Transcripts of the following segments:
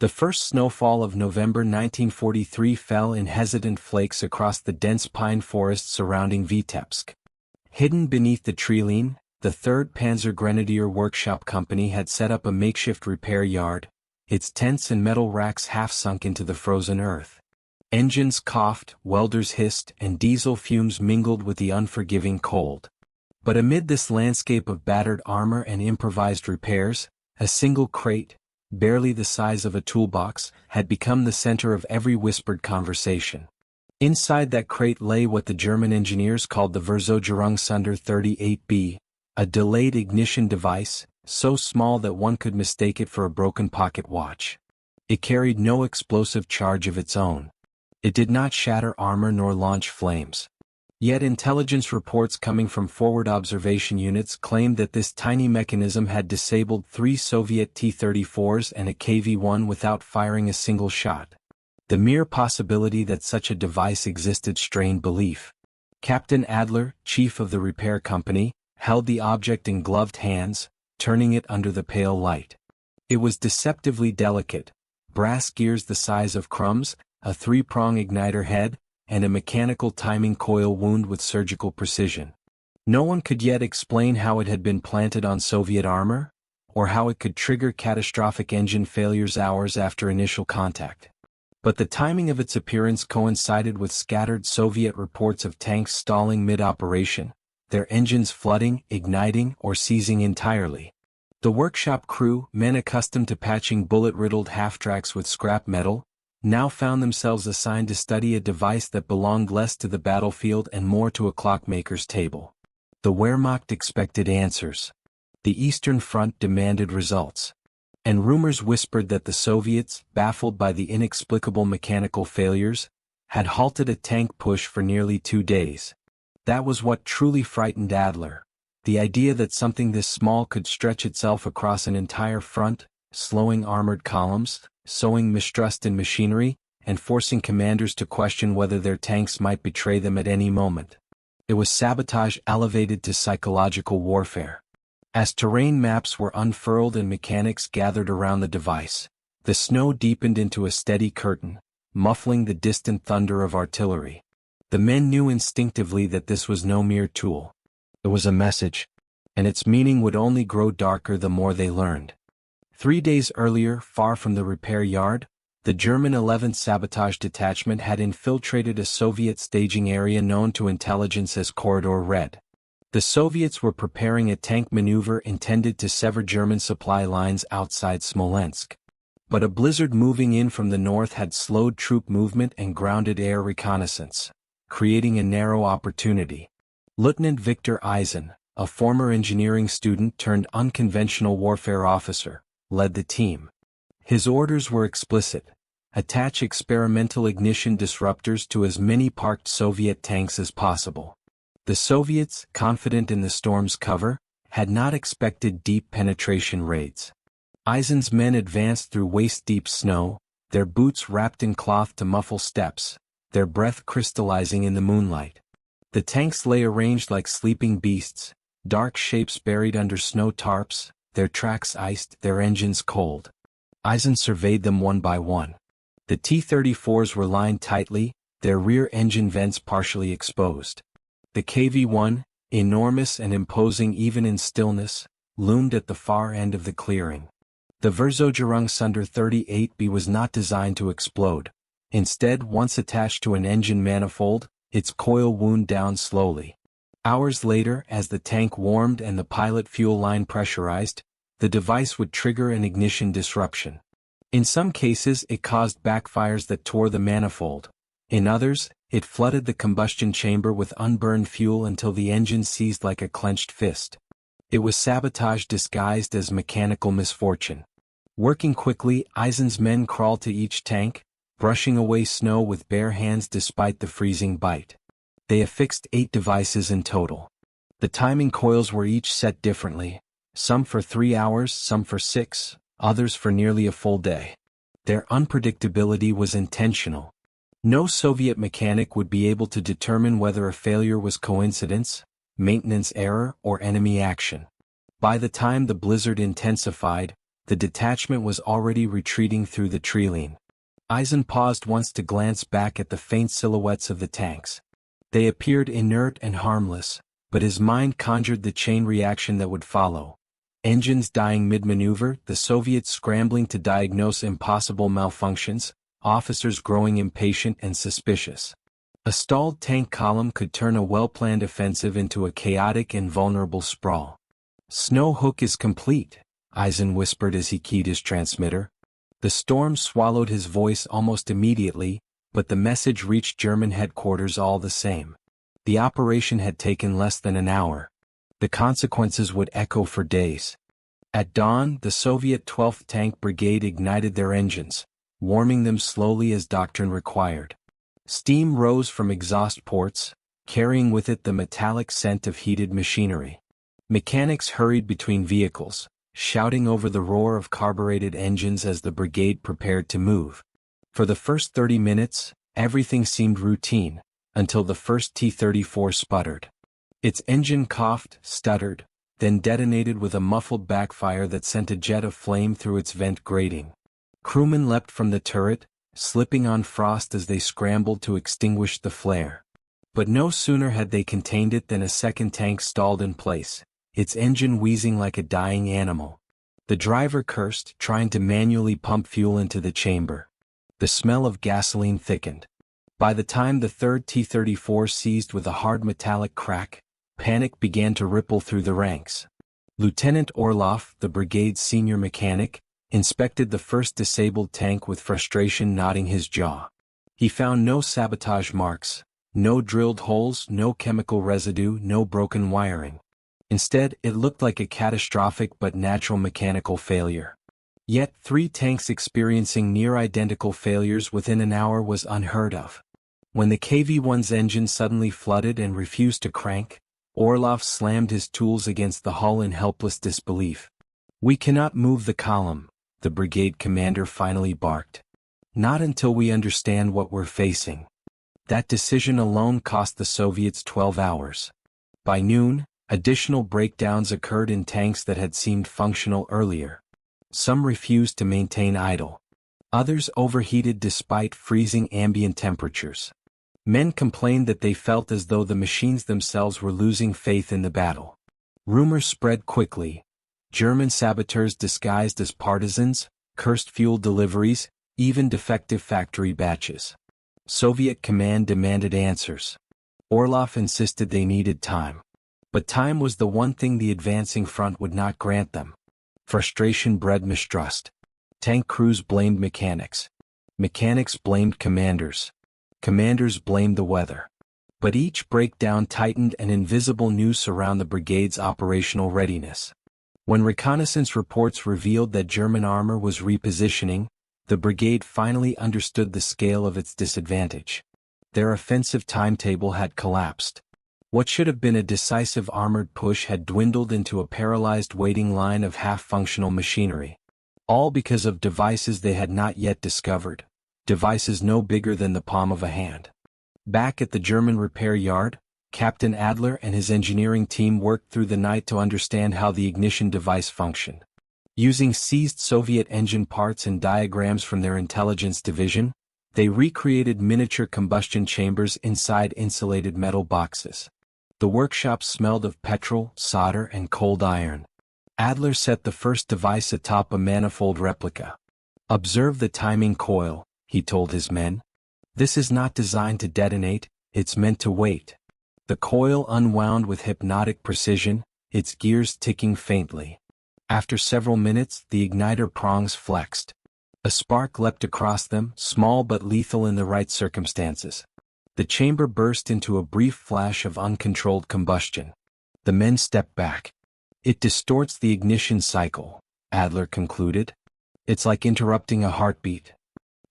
The first snowfall of November 1943 fell in hesitant flakes across the dense pine forest surrounding Vitebsk. Hidden beneath the treeline, the 3rd Panzergrenadier Workshop Company had set up a makeshift repair yard, its tents and metal racks half sunk into the frozen earth. Engines coughed, welders hissed, and diesel fumes mingled with the unforgiving cold. But amid this landscape of battered armor and improvised repairs, a single crate, barely the size of a toolbox, had become the center of every whispered conversation. Inside that crate lay what the German engineers called the Verzögerungszünder 38B, a delayed ignition device, so small that one could mistake it for a broken pocket watch. It carried no explosive charge of its own. It did not shatter armor nor launch flames. Yet intelligence reports coming from forward observation units claimed that this tiny mechanism had disabled 3 Soviet T-34s and a KV-1 without firing a single shot. The mere possibility that such a device existed strained belief. Captain Adler, chief of the repair company, held the object in gloved hands, turning it under the pale light. It was deceptively delicate, brass gears the size of crumbs, a 3-prong igniter head, and a mechanical timing coil wound with surgical precision. No one could yet explain how it had been planted on Soviet armor, or how it could trigger catastrophic engine failures hours after initial contact. But the timing of its appearance coincided with scattered Soviet reports of tanks stalling mid-operation, their engines flooding, igniting, or seizing entirely. The workshop crew, men accustomed to patching bullet-riddled half-tracks with scrap metal, now found themselves assigned to study a device that belonged less to the battlefield and more to a clockmaker's table. The Wehrmacht expected answers. The Eastern Front demanded results. And rumors whispered that the Soviets, baffled by the inexplicable mechanical failures, had halted a tank push for nearly 2 days. That was what truly frightened Adler. The idea that something this small could stretch itself across an entire front, slowing armored columns, sowing mistrust in machinery, and forcing commanders to question whether their tanks might betray them at any moment. It was sabotage elevated to psychological warfare. As terrain maps were unfurled and mechanics gathered around the device, the snow deepened into a steady curtain, muffling the distant thunder of artillery. The men knew instinctively that this was no mere tool. It was a message, and its meaning would only grow darker the more they learned. 3 days earlier, far from the repair yard, the German 11th Sabotage Detachment had infiltrated a Soviet staging area known to intelligence as Corridor Red. The Soviets were preparing a tank maneuver intended to sever German supply lines outside Smolensk. But a blizzard moving in from the north had slowed troop movement and grounded air reconnaissance, creating a narrow opportunity. Lieutenant Victor Eisen, a former engineering student turned unconventional warfare officer, led the team. His orders were explicit: attach experimental ignition disruptors to as many parked Soviet tanks as possible. The Soviets, confident in the storm's cover, had not expected deep penetration raids. Eisen's men advanced through waist-deep snow, their boots wrapped in cloth to muffle steps, their breath crystallizing in the moonlight. The tanks lay arranged like sleeping beasts, dark shapes buried under snow tarps, their tracks iced, their engines cold. Eisen surveyed them one by one. The T-34s were lined tightly, their rear engine vents partially exposed. The KV-1, enormous and imposing even in stillness, loomed at the far end of the clearing. The Verzögerungszünder 38B was not designed to explode. Instead, once attached to an engine manifold, its coil wound down slowly. Hours later, as the tank warmed and the pilot fuel line pressurized, the device would trigger an ignition disruption. In some cases, it caused backfires that tore the manifold. In others, it flooded the combustion chamber with unburned fuel until the engine seized like a clenched fist. It was sabotage disguised as mechanical misfortune. Working quickly, Eisen's men crawled to each tank, brushing away snow with bare hands despite the freezing bite. They affixed 8 devices in total. The timing coils were each set differently, some for 3 hours, some for 6, others for nearly a full day. Their unpredictability was intentional. No Soviet mechanic would be able to determine whether a failure was coincidence, maintenance error, or enemy action. By the time the blizzard intensified, The detachment was already retreating through the treeline. Eisen paused once to glance back at the faint silhouettes of the tanks. They appeared inert and harmless, but his mind conjured the chain reaction that would follow. Engines dying mid-maneuver, the Soviets scrambling to diagnose impossible malfunctions, officers growing impatient and suspicious. A stalled tank column could turn a well-planned offensive into a chaotic and vulnerable sprawl. "Snow hook is complete," Eisen whispered as he keyed his transmitter. The storm swallowed his voice almost immediately, but the message reached German headquarters all the same. The operation had taken less than an hour. The consequences would echo for days. At dawn, the Soviet 12th Tank Brigade ignited their engines, warming them slowly as doctrine required. Steam rose from exhaust ports, carrying with it the metallic scent of heated machinery. Mechanics hurried between vehicles, shouting over the roar of carbureted engines as the brigade prepared to move. For the first 30 minutes, everything seemed routine, until the first T-34 sputtered. Its engine coughed, stuttered, then detonated with a muffled backfire that sent a jet of flame through its vent grating. Crewmen leapt from the turret, slipping on frost as they scrambled to extinguish the flare. But no sooner had they contained it than a second tank stalled in place, its engine wheezing like a dying animal. The driver cursed, trying to manually pump fuel into the chamber. The smell of gasoline thickened. By the time the third T-34 seized with a hard metallic crack, panic began to ripple through the ranks. Lieutenant Orlov, the brigade's senior mechanic, inspected the first disabled tank with frustration knotting his jaw. He found no sabotage marks, no drilled holes, no chemical residue, no broken wiring. Instead, it looked like a catastrophic but natural mechanical failure. Yet 3 tanks experiencing near-identical failures within an hour was unheard of. When the KV-1's engine suddenly flooded and refused to crank, Orlov slammed his tools against the hull in helpless disbelief. "We cannot move the column," the brigade commander finally barked. "Not until we understand what we're facing." That decision alone cost the Soviets 12 hours. By noon, additional breakdowns occurred in tanks that had seemed functional earlier. Some refused to maintain idle. Others overheated despite freezing ambient temperatures. Men complained that they felt as though the machines themselves were losing faith in the battle. Rumors spread quickly. German saboteurs disguised as partisans, cursed fuel deliveries, even defective factory batches. Soviet command demanded answers. Orlov insisted they needed time. But time was the one thing the advancing front would not grant them. Frustration bred mistrust. Tank crews blamed mechanics. Mechanics blamed commanders. Commanders blamed the weather. But each breakdown tightened an invisible noose around the brigade's operational readiness. When reconnaissance reports revealed that German armor was repositioning, the brigade finally understood the scale of its disadvantage. Their offensive timetable had collapsed. What should have been a decisive armored push had dwindled into a paralyzed waiting line of half-functional machinery. All because of devices they had not yet discovered, devices no bigger than the palm of a hand. Back at the German repair yard, Captain Adler and his engineering team worked through the night to understand how the ignition device functioned. Using seized Soviet engine parts and diagrams from their intelligence division, they recreated miniature combustion chambers inside insulated metal boxes. The workshop smelled of petrol, solder, and cold iron. Adler set the first device atop a manifold replica. "Observe the timing coil," he told his men. "This is not designed to detonate, it's meant to wait." The coil unwound with hypnotic precision, its gears ticking faintly. After several minutes, the igniter prongs flexed. A spark leapt across them, small but lethal in the right circumstances. The chamber burst into a brief flash of uncontrolled combustion. The men stepped back. "It distorts the ignition cycle," Adler concluded. "It's like interrupting a heartbeat.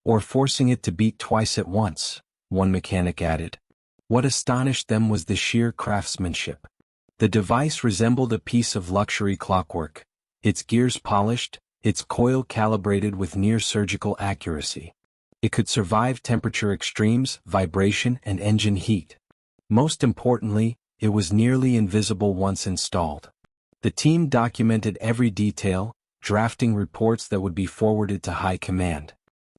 Or forcing it to beat twice at once," one mechanic added. What astonished them was the sheer craftsmanship. The device resembled a piece of luxury clockwork, its gears polished, its coil calibrated with near-surgical accuracy. It could survive temperature extremes, vibration, and engine heat. Most importantly, it was nearly invisible once installed. The team documented every detail, drafting reports that would be forwarded to high command.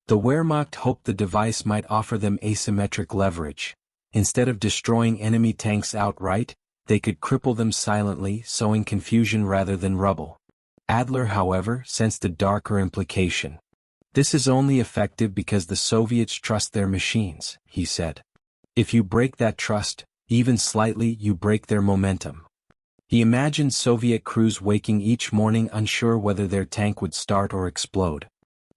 The Wehrmacht hoped the device might offer them asymmetric leverage. Instead of destroying enemy tanks outright, they could cripple them silently, sowing confusion rather than rubble. Adler, however, sensed a darker implication. This is only effective because the Soviets trust their machines, he said. If you break that trust, even slightly, you break their momentum. He imagined Soviet crews waking each morning unsure whether their tank would start or explode.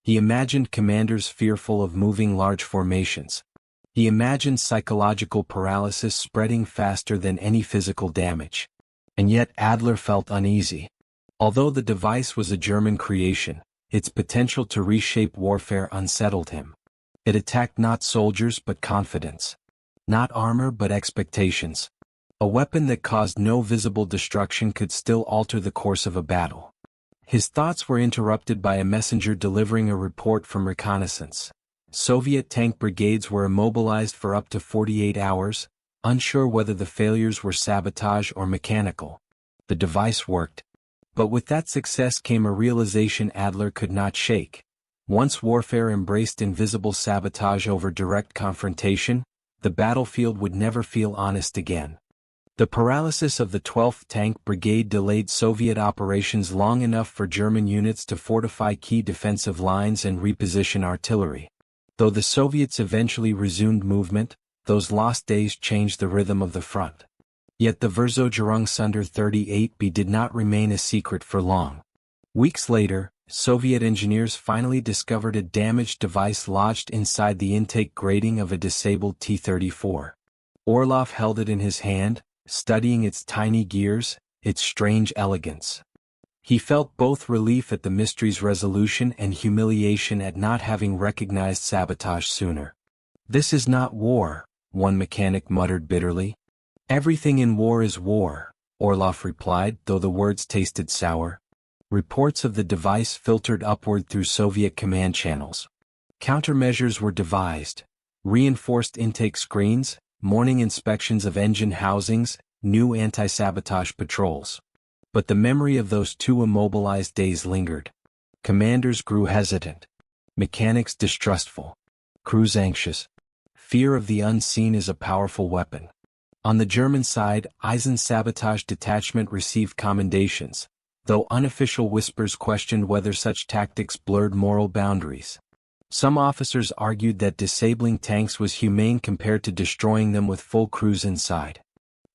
He imagined commanders fearful of moving large formations. He imagined psychological paralysis spreading faster than any physical damage. And yet Adler felt uneasy. Although the device was a German creation, its potential to reshape warfare unsettled him. It attacked not soldiers but confidence. Not armor but expectations. A weapon that caused no visible destruction could still alter the course of a battle. His thoughts were interrupted by a messenger delivering a report from reconnaissance. Soviet tank brigades were immobilized for up to 48 hours, unsure whether the failures were sabotage or mechanical. The device worked. But with that success came a realization Adler could not shake. Once warfare embraced invisible sabotage over direct confrontation, the battlefield would never feel honest again. The paralysis of the 12th Tank Brigade delayed Soviet operations long enough for German units to fortify key defensive lines and reposition artillery. Though the Soviets eventually resumed movement, those lost days changed the rhythm of the front. Yet the Verzögerungszünder 38B did not remain a secret for long. Weeks later, Soviet engineers finally discovered a damaged device lodged inside the intake grating of a disabled T-34. Orlov held it in his hand, studying its tiny gears, its strange elegance. He felt both relief at the mystery's resolution and humiliation at not having recognized sabotage sooner. "This is not war," one mechanic muttered bitterly. "Everything in war is war," Orlov replied, though the words tasted sour. Reports of the device filtered upward through Soviet command channels. Countermeasures were devised. Reinforced intake screens, morning inspections of engine housings, new anti-sabotage patrols. But the memory of those 2 immobilized days lingered. Commanders grew hesitant. Mechanics distrustful. Crews anxious. Fear of the unseen is a powerful weapon. On the German side, Eisen's sabotage detachment received commendations, though unofficial whispers questioned whether such tactics blurred moral boundaries. Some officers argued that disabling tanks was humane compared to destroying them with full crews inside.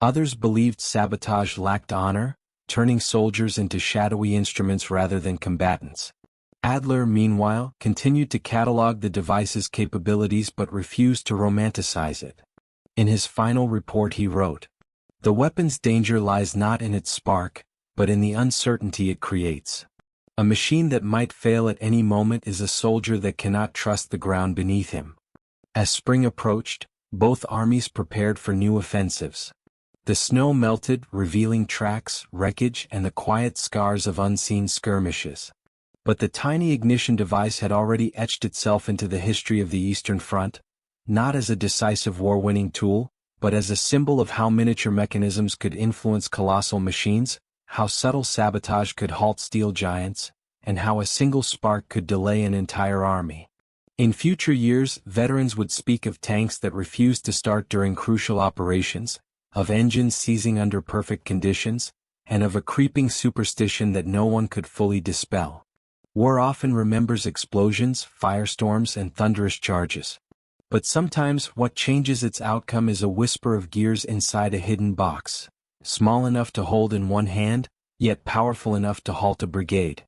Others believed sabotage lacked honor, turning soldiers into shadowy instruments rather than combatants. Adler, meanwhile, continued to catalog the device's capabilities but refused to romanticize it. In his final report he wrote, "The weapon's danger lies not in its spark, but in the uncertainty it creates. A machine that might fail at any moment is a soldier that cannot trust the ground beneath him." As spring approached, both armies prepared for new offensives. The snow melted, revealing tracks, wreckage, and the quiet scars of unseen skirmishes. But the tiny ignition device had already etched itself into the history of the Eastern Front, not as a decisive war-winning tool, but as a symbol of how miniature mechanisms could influence colossal machines, how subtle sabotage could halt steel giants, and how a single spark could delay an entire army. In future years, veterans would speak of tanks that refused to start during crucial operations, of engines seizing under perfect conditions, and of a creeping superstition that no one could fully dispel. War often remembers explosions, firestorms, and thunderous charges. But sometimes what changes its outcome is a whisper of gears inside a hidden box, small enough to hold in one hand, yet powerful enough to halt a brigade.